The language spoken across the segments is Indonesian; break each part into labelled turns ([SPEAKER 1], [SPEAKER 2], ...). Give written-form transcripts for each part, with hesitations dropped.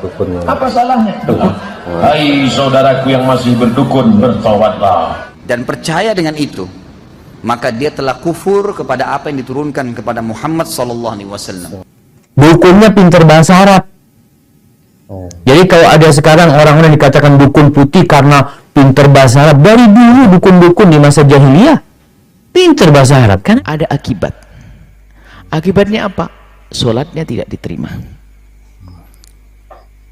[SPEAKER 1] Dukun.
[SPEAKER 2] Apa salahnya? Dukun. Hai saudaraku yang masih berdukun, bertaubatlah.
[SPEAKER 3] Dan percaya dengan itu, maka dia telah kufur kepada apa yang diturunkan kepada Muhammad SAW.
[SPEAKER 4] Dukunnya pintar bahasa Arab. Jadi kalau ada sekarang orang-orang dikatakan dukun putih karena pintar bahasa Arab, dari dulu dukun-dukun di masa jahiliyah pintar bahasa Arab, kan ada akibat. Akibatnya apa? Solatnya tidak diterima.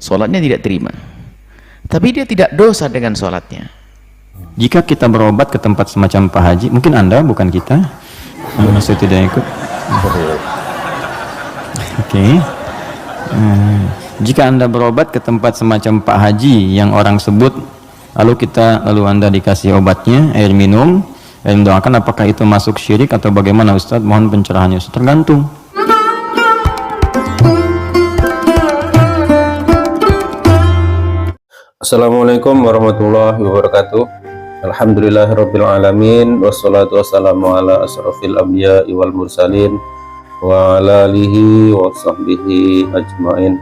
[SPEAKER 4] Solatnya tidak terima. Tapi dia tidak dosa dengan solatnya.
[SPEAKER 5] Jika kita berobat ke tempat semacam Pak Haji, mungkin Anda, bukan kita, saya tidak ikut. Oke. Jika Anda berobat ke tempat semacam Pak Haji yang orang sebut, lalu Anda dikasih obatnya, air minum, dan mendoakan, apakah itu masuk syirik atau bagaimana Ustadz? Mohon pencerahannya Ustadz. Tergantung.
[SPEAKER 1] Assalamualaikum warahmatullahi wabarakatuh. Alhamdulillahirabbil alamin, wassalatu wassalamu ala asrofil anbiya'i wal mursalin wa ala alihi wa sahbihi ajmain.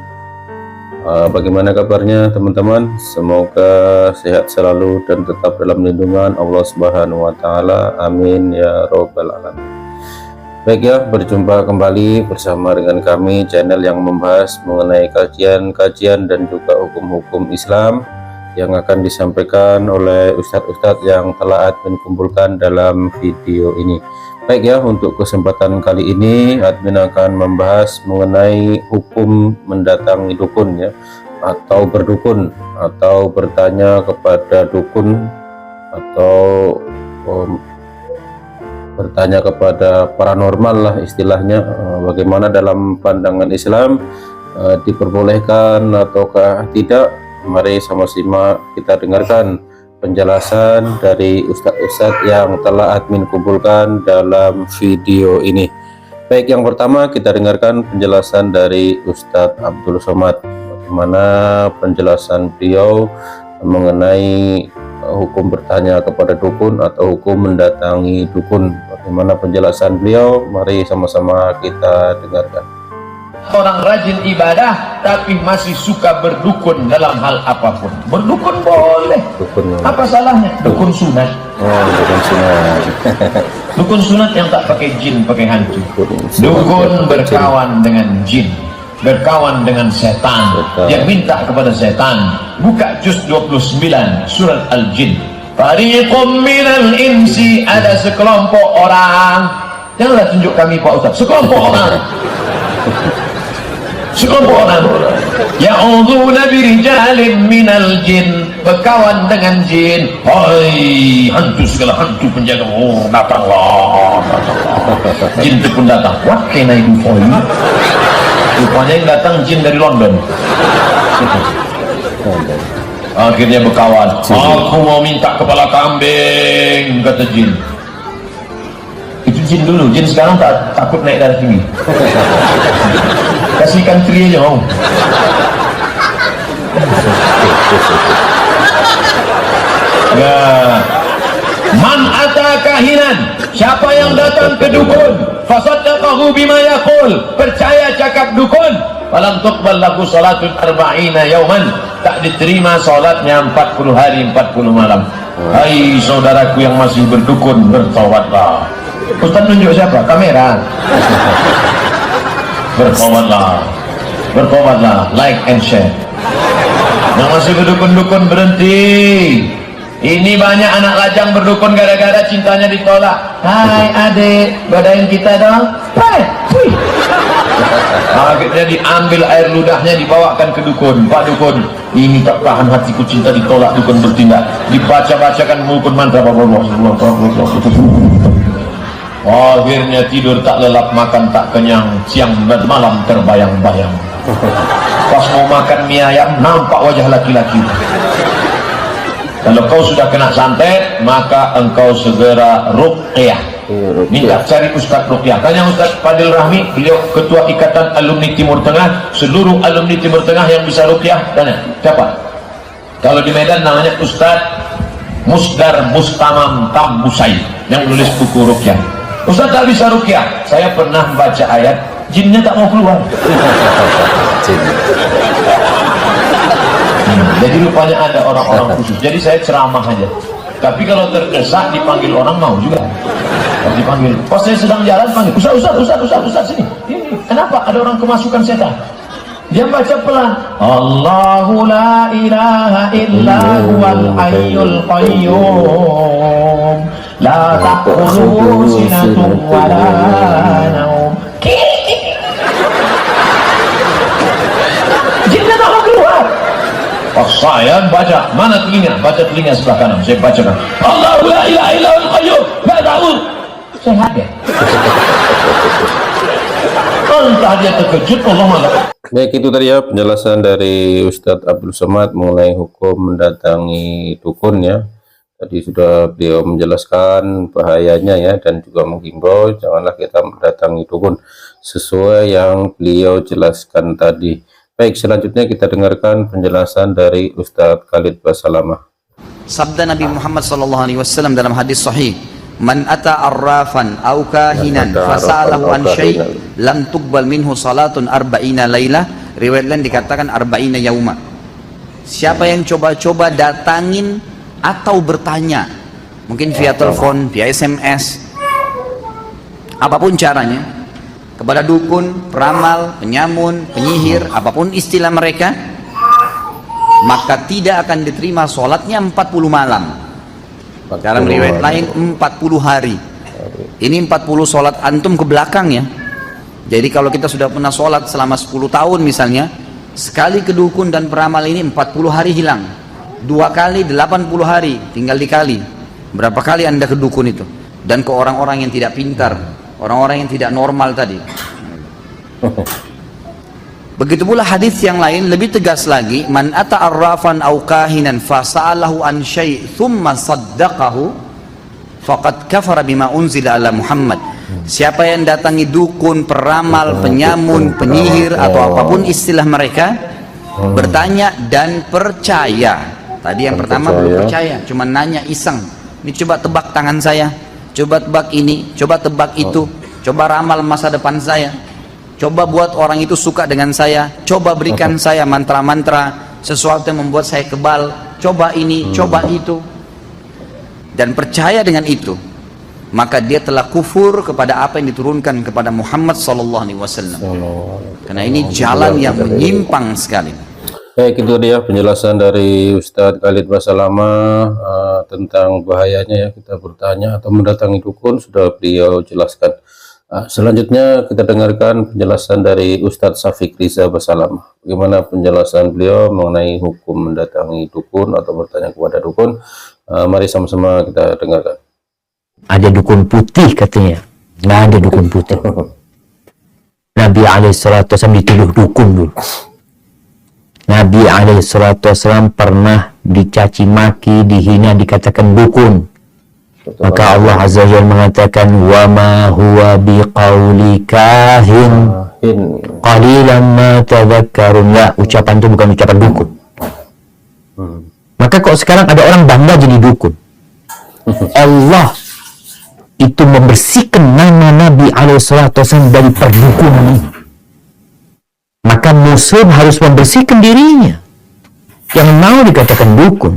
[SPEAKER 1] Bagaimana kabarnya teman-teman? Semoga sehat selalu dan tetap dalam lindungan Allah Subhanahu wa taala. Amin ya rabbal alamin. Baik ya, berjumpa kembali bersama dengan kami, channel yang membahas mengenai kajian-kajian dan juga hukum-hukum Islam yang akan disampaikan oleh ustadz-ustadz yang telah admin kumpulkan dalam video ini. Baik ya, untuk kesempatan kali ini admin akan membahas mengenai hukum mendatangi dukun ya, atau berdukun, atau bertanya kepada dukun, atau bertanya kepada paranormal lah istilahnya. Bagaimana dalam pandangan Islam, diperbolehkan ataukah tidak? Mari sama-sama kita dengarkan penjelasan dari ustadz-ustadz yang telah admin kumpulkan dalam video ini. Baik, yang pertama kita dengarkan penjelasan dari Ustadz Abdul Somad. Bagaimana penjelasan beliau mengenai hukum bertanya kepada dukun atau hukum mendatangi dukun. Bagaimana penjelasan beliau? Mari sama-sama kita dengarkan.
[SPEAKER 2] Orang rajin ibadah tapi masih suka berdukun dalam hal apapun. Berdukun boleh.
[SPEAKER 1] Dukun.
[SPEAKER 2] Apa salahnya? Dukun sunat.
[SPEAKER 1] Dukun sunat.
[SPEAKER 2] Dukun sunat yang tak pakai jin, pakai hantu. Dukun berkawan dengan jin, berkawan dengan setan. Dia minta kepada setan. Buka juz 29 surat Al-Jin. Fariqum minal insi, ada sekelompok orang. Janganlah tunjuk kami Pak Ustaz. Sekelompok orang. Sekelompok orang ya'udzuuna birijalin minal jin, berkawan dengan jin. Hai hantu, segala hantu penjaga, datanglah. Jin itu pun datang. What can I do for you? Rupanya yang datang jin dari London. Akhirnya berkawan. Aku mau minta kepala kambing, kata jin. Itu jin dulu, jin sekarang takut naik darah tinggi. Kasih ikan teri aja mau. Nah, man ata kahinan, siapa yang datang ke dukun, fasaddaqahu bima yaqul, percaya cakap dukun, falam tuqbal lahu salatun arba'ina yauman, tak diterima salatnya 40 hari 40 malam. Hai saudaraku yang masih berdukun, bertaubatlah. Ustaz tunjuk siapa? Kamera. Bertobatlah, like and share. Yang masih berdukun-dukun berhenti. Ini banyak anak lajang berdukun gara-gara cintanya ditolak. Hai adik, badain kita dong. Hai, akhirnya diambil air ludahnya, dibawakan ke dukun. Pak dukun, ini tak tahan hatiku, cinta ditolak. Dukun bertindak, dibaca-bacakan mukun mantra. Akhirnya tidur tak lelap, makan tak kenyang, siang dan malam terbayang-bayang. Pas mau makan mie ayam, nampak wajah laki-laki. Kalau kau sudah kena santet, maka engkau segera ruqyah. Minta cari Ustaz ruqyah. Tanya Ustaz Fadil Rahmi, beliau ketua Ikatan Alumni Timur Tengah. Seluruh alumni Timur Tengah yang bisa ruqyah, tanya siapa? Kalau di Medan namanya Ustaz Musdar Mustamam Tambusai yang menulis buku ruqyah. Ustaz tak bisa ruqyah. Saya pernah baca ayat, jinnya tak mau keluar. Jadi rupanya ada orang-orang khusus. Jadi saya ceramah aja. Tapi kalau terdesak dipanggil orang mau juga. Kalau dipanggil, pas saya sedang jalan panggil, Ustaz sini. Ini kenapa ada orang kemasukan setan? Dia baca pelan. Allahu la ilaha illa huwal hayyul qayyum. La ta'khudhuhu sinatun wa la naum. Jinnya tak keluar. Oh, saya baca, mana telinga? Baca telinga sebelah kanan. Saya bacakan. Allahu la ilaha illa huwal qayyum. La ta'khudhuhu. Saya hadir. Entah dia terkejut, Allah malah.
[SPEAKER 1] Baik, itu tadi ya penjelasan dari Ustadz Abdul Somad mengenai hukum mendatangi dukun ya. Tadi sudah beliau menjelaskan bahayanya ya, dan juga menghimbau janganlah kita mendatangi dukun sesuai yang beliau jelaskan tadi. Baik, selanjutnya kita dengarkan penjelasan dari Ustadz Khalid Basalamah.
[SPEAKER 3] Sabda Nabi Muhammad SAW dalam hadis sahih, man ata arrafan au kahinan fasalahu an syai' lam tuqbal minhu salatun arba'ina lailah. Riwayat lain dikatakan arba'ina yauma. Siapa yang coba-coba datangin atau bertanya, mungkin via telepon, via SMS, apapun caranya, kepada dukun, peramal, penyamun, penyihir, apapun istilah mereka, maka tidak akan diterima sholatnya 40 malam. Dalam riwayat lain 40 hari. Ini 40 sholat antum ke belakang ya. Jadi kalau kita sudah pernah sholat selama 10 tahun misalnya, sekali ke dukun dan peramal ini 40 hari hilang. 2 kali 80 hari, tinggal dikali berapa kali anda ke dukun itu. Dan ke orang-orang yang tidak pintar, orang-orang yang tidak normal tadi. Begitu pula hadis yang lain lebih tegas lagi, man ata arrafan au kahinan fasa'alahu an syai' thumma saddaqahu faqad kafara bima unzila ala Muhammad. Siapa yang datangi dukun, peramal, penyamun, penyihir atau apapun istilah mereka, bertanya dan percaya. Tadi yang pertama belum percaya, cuma nanya iseng. Ini coba tebak tangan saya, coba tebak ini, coba tebak itu, coba ramal masa depan saya, coba buat orang itu suka dengan saya, coba berikan saya mantra-mantra, sesuatu yang membuat saya kebal, coba ini, coba itu, dan percaya dengan itu, maka dia telah kufur kepada apa yang diturunkan kepada Muhammad SAW. Karena ini jalan yang menyimpang sekali.
[SPEAKER 1] Baik, itu dia penjelasan dari Ustadz Khalid Basalamah tentang bahayanya ya kita bertanya atau mendatangi dukun, sudah beliau jelaskan. Selanjutnya kita dengarkan penjelasan dari Ustadz Syafiq Riza Basalamah. Bagaimana penjelasan beliau mengenai hukum mendatangi dukun atau bertanya kepada dukun. Mari sama-sama kita dengarkan.
[SPEAKER 4] Ada dukun putih katanya. Nggak ada dukun putih. Nabi SAW dituduh dukun dulu. Nabi SAW pernah dicaci maki, dihina, dikatakan dukun. Maka Allah Azza wa Jalla mengatakan, wa ma huwa biqauli kahin qalilan ma tadhakkarun. Ya, ucapan itu bukan ucapan dukun. Maka kok sekarang ada orang bangga jadi dukun. Allah itu membersihkan nama Nabi SAW dari perdukunan ini. Maka muslim harus membersihkan dirinya. Yang mau dikatakan dukun.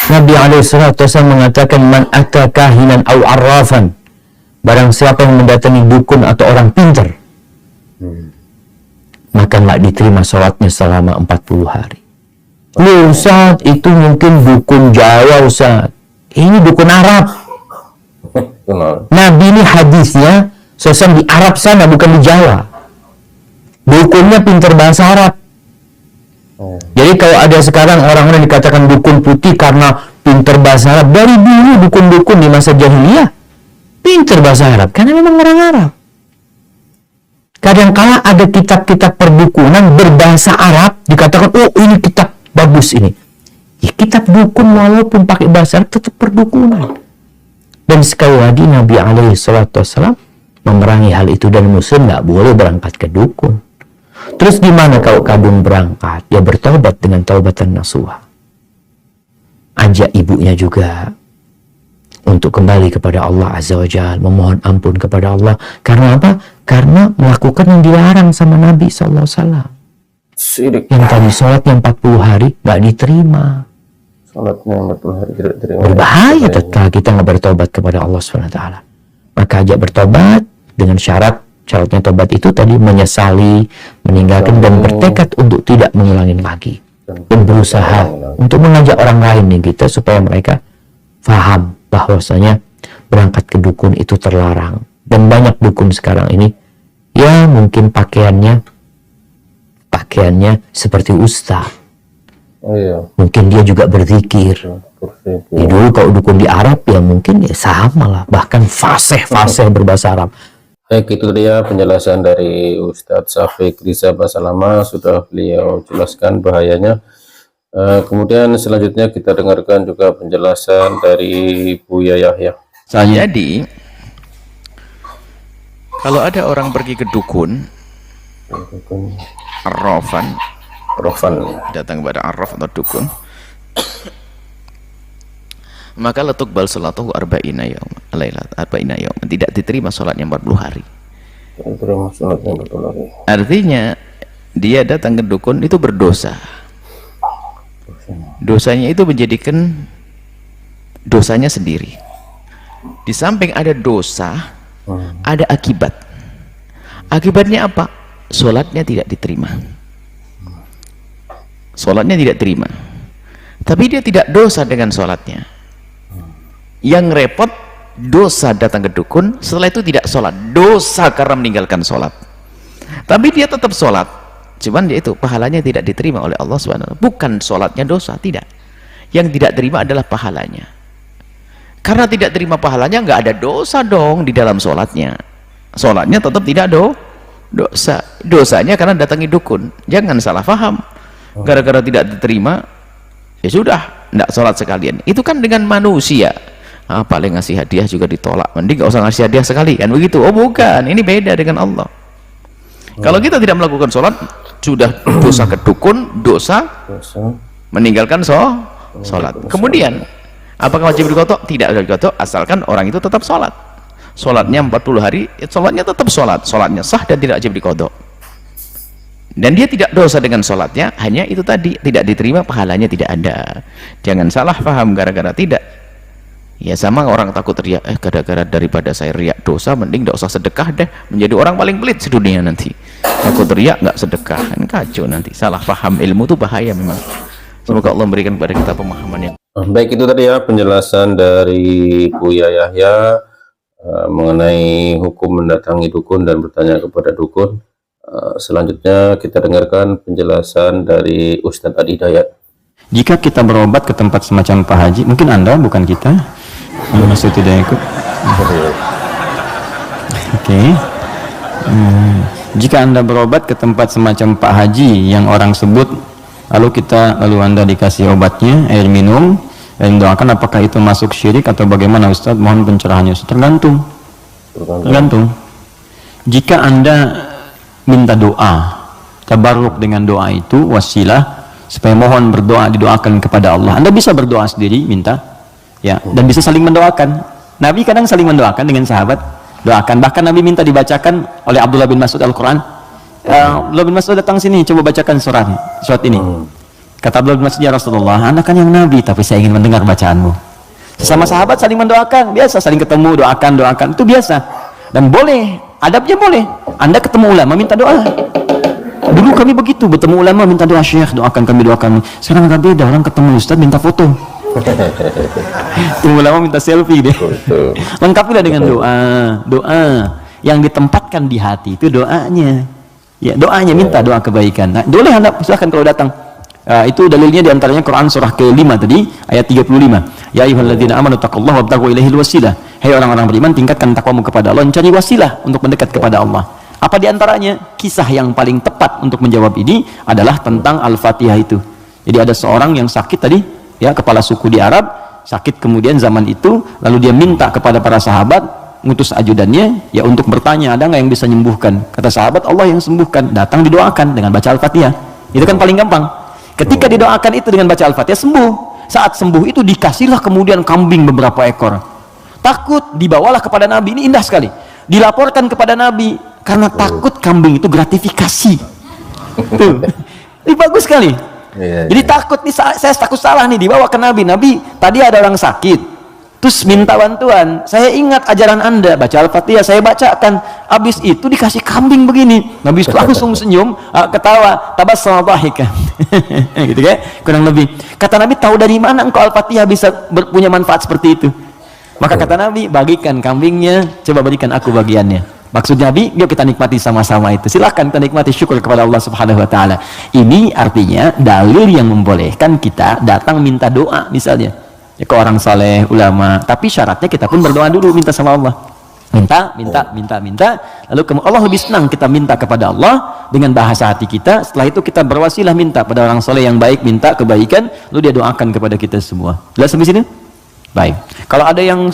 [SPEAKER 4] Nabi SAW mengatakan, man ata kahinan au arrafan, barang siapa yang mendatangi dukun atau orang pintar, maka nggak diterima sholatnya selama 40 hari. Loh Ustaz, itu mungkin dukun Jawa Ustaz. Ini dukun Arab. Nabi ini hadisnya sesuatu di Arab sana, bukan di Jawa. Dukunnya pintar bahasa Arab. Jadi kalau ada sekarang orang-orang dikatakan dukun putih karena pintar bahasa Arab, dari dulu dukun-dukun di masa jahiliyah pintar bahasa Arab karena memang orang Arab. Kadang-kala ada kitab-kitab perdukunan berbahasa Arab, dikatakan oh ini kitab bagus ini. Ya, kitab dukun walaupun pakai bahasa Arab tetap perdukunan. Dan sekali lagi Nabi SAW memerangi hal itu, dan muslim nggak boleh berangkat ke dukun. Terus gimana kalau kadung berangkat? Ya bertobat dengan taubatan nasuha. Ajak ibunya juga untuk kembali kepada Allah Azza wa Jalla, memohon ampun kepada Allah. Karena apa? Karena melakukan yang dilarang sama Nabi SAW.
[SPEAKER 1] Syirik.
[SPEAKER 4] Yang tadi sholatnya 40 hari nggak diterima.
[SPEAKER 1] Salatnya 40 hari tidak diterima.
[SPEAKER 4] Berbahaya tatkala kita nggak bertobat kepada Allah SWT. Maka ajak bertobat dengan syaratnya tobat itu tadi menyesali, meninggalkan dan bertekad untuk tidak mengulangi lagi. Dan berusaha untuk mengajak orang lain nih kita supaya mereka faham bahwasanya berangkat ke dukun itu terlarang. Dan banyak dukun sekarang ini ya mungkin pakaiannya seperti ustaz.
[SPEAKER 1] Oh iya.
[SPEAKER 4] Mungkin dia juga berzikir. Ya, dulu kalau dukun di Arab ya mungkin ya sama lah, bahkan fasih berbahasa Arab.
[SPEAKER 1] Baik, itu dia penjelasan dari Ustadz Syafiq Riza Basalama, sudah beliau jelaskan bahayanya. Kemudian selanjutnya kita dengarkan juga penjelasan dari Buya Yahya.
[SPEAKER 6] Jadi kalau ada orang pergi ke dukun, Arrafan, datang kepada Arraf atau dukun, maka letuk bal salatuhu arba'ina yaum, tidak diterima sholatnya 40 hari. Artinya dia datang ke dukun itu berdosa. Dosanya itu menjadikan dosanya sendiri. Di samping ada dosa, ada akibat. Akibatnya apa? Sholatnya tidak diterima. Sholatnya tidak terima. Tapi dia tidak dosa dengan sholatnya. Yang repot, dosa datang ke dukun, setelah itu tidak sholat. Dosa karena meninggalkan sholat. Tapi dia tetap sholat. Cuman dia itu pahalanya tidak diterima oleh Allah SWT. Bukan sholatnya dosa, tidak. Yang tidak terima adalah pahalanya. Karena tidak terima pahalanya, nggak ada dosa dong di dalam sholatnya. Sholatnya tetap tidak dosa. Dosanya karena datangi dukun. Jangan salah paham. Gara-gara tidak diterima, ya sudah, nggak sholat sekalian. Itu kan dengan manusia. Paling ngasih hadiah juga ditolak. Mending nggak usah ngasih hadiah sekali, kan begitu? Oh bukan, ini beda dengan Allah. Kalau kita tidak melakukan sholat, sudah dosa ke dukun, dosa meninggalkan sholat. Kemudian apakah wajib dikodok? Tidak wajib dikodok, asalkan orang itu tetap sholat. Sholatnya 40 hari, sholatnya tetap sholat. Sholatnya sah dan tidak wajib dikodok. Dan dia tidak dosa dengan sholatnya, hanya itu tadi, tidak diterima, pahalanya tidak ada. Jangan salah paham gara-gara tidak. Ya sama orang takut riak, gara-gara daripada saya riak dosa, mending tidak usah sedekah deh, menjadi orang paling pelit sedunia nanti. Takut riak nggak sedekah, kan kacau nanti. Salah paham ilmu itu bahaya memang. Semoga Allah memberikan kepada kita pemahaman yang
[SPEAKER 1] baik. Itu tadi ya penjelasan dari Buya Yahya mengenai hukum mendatangi dukun dan bertanya kepada dukun. Selanjutnya kita dengarkan penjelasan dari Ustadz Adi Dayat.
[SPEAKER 5] Jika kita berobat ke tempat semacam Pak Haji, mungkin Anda, bukan kita, masih tidak ikut. Oke. Jika Anda berobat ke tempat semacam Pak Haji yang orang sebut, lalu Anda dikasih obatnya, air minum, dan doakan, apakah itu masuk syirik atau bagaimana Ustaz? Mohon pencerahannya. Tergantung. Jika Anda minta doa, tabarruk dengan doa itu, wasilah supaya mohon berdoa, didoakan kepada Allah. Anda bisa berdoa sendiri, minta, ya, dan bisa saling mendoakan. Nabi kadang saling mendoakan dengan sahabat, doakan. Bahkan Nabi minta dibacakan oleh Abdullah bin Mas'ud Al-Quran. Abdullah bin Mas'ud datang sini, coba bacakan surat ini. Kata Abdullah bin Mas'ud, ya Rasulullah, Anda kan yang Nabi, tapi saya ingin mendengar bacaanmu. Sesama sahabat saling mendoakan, biasa, saling ketemu, doakan, itu biasa. Dan boleh, adabnya boleh. Anda ketemu ulama, minta doa. Dulu kami begitu, bertemu ulama minta doa, Syekh doakan kami, doakan. Sekarang agak beda, orang ketemu Ustaz minta foto. Ketemu ulama minta selfie deh. Lengkapilah dengan doa yang ditempatkan di hati, itu doanya. Ya, doanya, minta doa kebaikan. Nah, boleh Anda silahkan kalau datang. Itu dalilnya diantaranya Quran surah ke-5 tadi, ayat 35. Ya ayyuhalladzina amanu taqullaha wabtaghu ilaihil wasilah. Hai orang-orang beriman, tingkatkan takwamu kepada Allah, cari wasilah untuk mendekat kepada Allah. Apa diantaranya? Kisah yang paling tepat untuk menjawab ini adalah tentang Al-Fatihah itu. Jadi ada seorang yang sakit tadi, ya, kepala suku di Arab, sakit kemudian zaman itu, lalu dia minta kepada para sahabat, ngutus ajudannya, ya, untuk bertanya, ada nggak yang bisa menyembuhkan? Kata sahabat, Allah yang sembuhkan. Datang didoakan dengan baca Al-Fatihah. Itu kan paling gampang. Ketika didoakan itu dengan baca Al-Fatihah, sembuh. Saat sembuh itu dikasihlah kemudian kambing beberapa ekor. Takut, dibawalah kepada Nabi. Ini indah sekali. Dilaporkan kepada Nabi. Karena takut kambing itu gratifikasi. Tuh. Ini bagus sekali.
[SPEAKER 1] Iya,
[SPEAKER 5] Jadi takut nih, saya takut salah nih, dibawa ke Nabi. Nabi, tadi ada orang sakit, terus minta bantuan. Saya ingat ajaran Anda, baca Al-Fatihah, saya bacakan. Habis itu dikasih kambing begini. Nabi langsung senyum, ketawa, tabassama dhahikan. Gitu kan? Kurang lebih. Kata Nabi, tahu dari mana engkau Al-Fatihah bisa punya manfaat seperti itu? Maka kata Nabi, bagikan kambingnya, coba berikan aku bagiannya. Maksud Nabi, yuk kita nikmati sama-sama itu. Silahkan kita nikmati, syukur kepada Allah Subhanahu Wa Taala. Ini artinya dalil yang membolehkan kita datang minta doa, misalnya ya, ke orang saleh, ulama. Tapi syaratnya kita pun berdoa dulu, minta sama Allah. Minta. Lalu Allah lebih senang kita minta kepada Allah dengan bahasa hati kita. Setelah itu kita berwasilah minta pada orang saleh yang baik, minta kebaikan, lalu dia doakan kepada kita semua. Jelas sampai sini? Baik. Kalau ada yang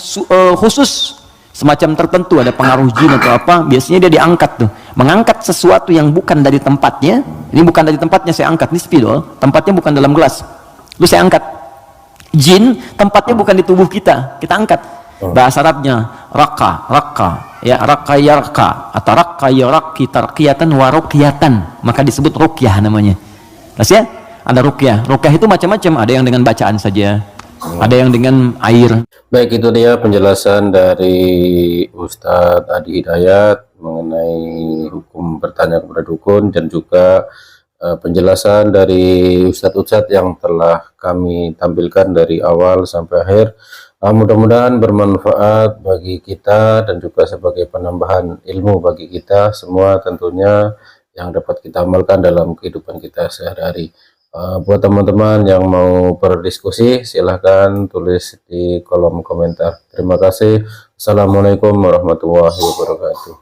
[SPEAKER 5] khusus semacam tertentu, ada pengaruh jin atau apa, biasanya dia diangkat tuh, mengangkat sesuatu yang bukan dari tempatnya. Ini bukan dari tempatnya, saya angkat, ini spidol, tempatnya bukan dalam gelas, lu saya angkat. Jin tempatnya bukan di tubuh kita angkat. Bahasa Arabnya raka ya, raka atau raka yaraki tarqiyatan wa ruqyatan, maka disebut ruqyah namanya. Terus ya, ada ruqyah itu macam-macam, ada yang dengan bacaan saja, ada yang dengan air.
[SPEAKER 1] Baik, itu dia penjelasan dari Ustadz Adi Hidayat mengenai hukum bertanya kepada dukun, dan juga penjelasan dari Ustadz yang telah kami tampilkan dari awal sampai akhir. Mudah-mudahan bermanfaat bagi kita dan juga sebagai penambahan ilmu bagi kita semua tentunya, yang dapat kita amalkan dalam kehidupan kita sehari-hari. Buat teman-teman yang mau berdiskusi, silahkan tulis di kolom komentar. Terima kasih. Assalamualaikum warahmatullahi wabarakatuh.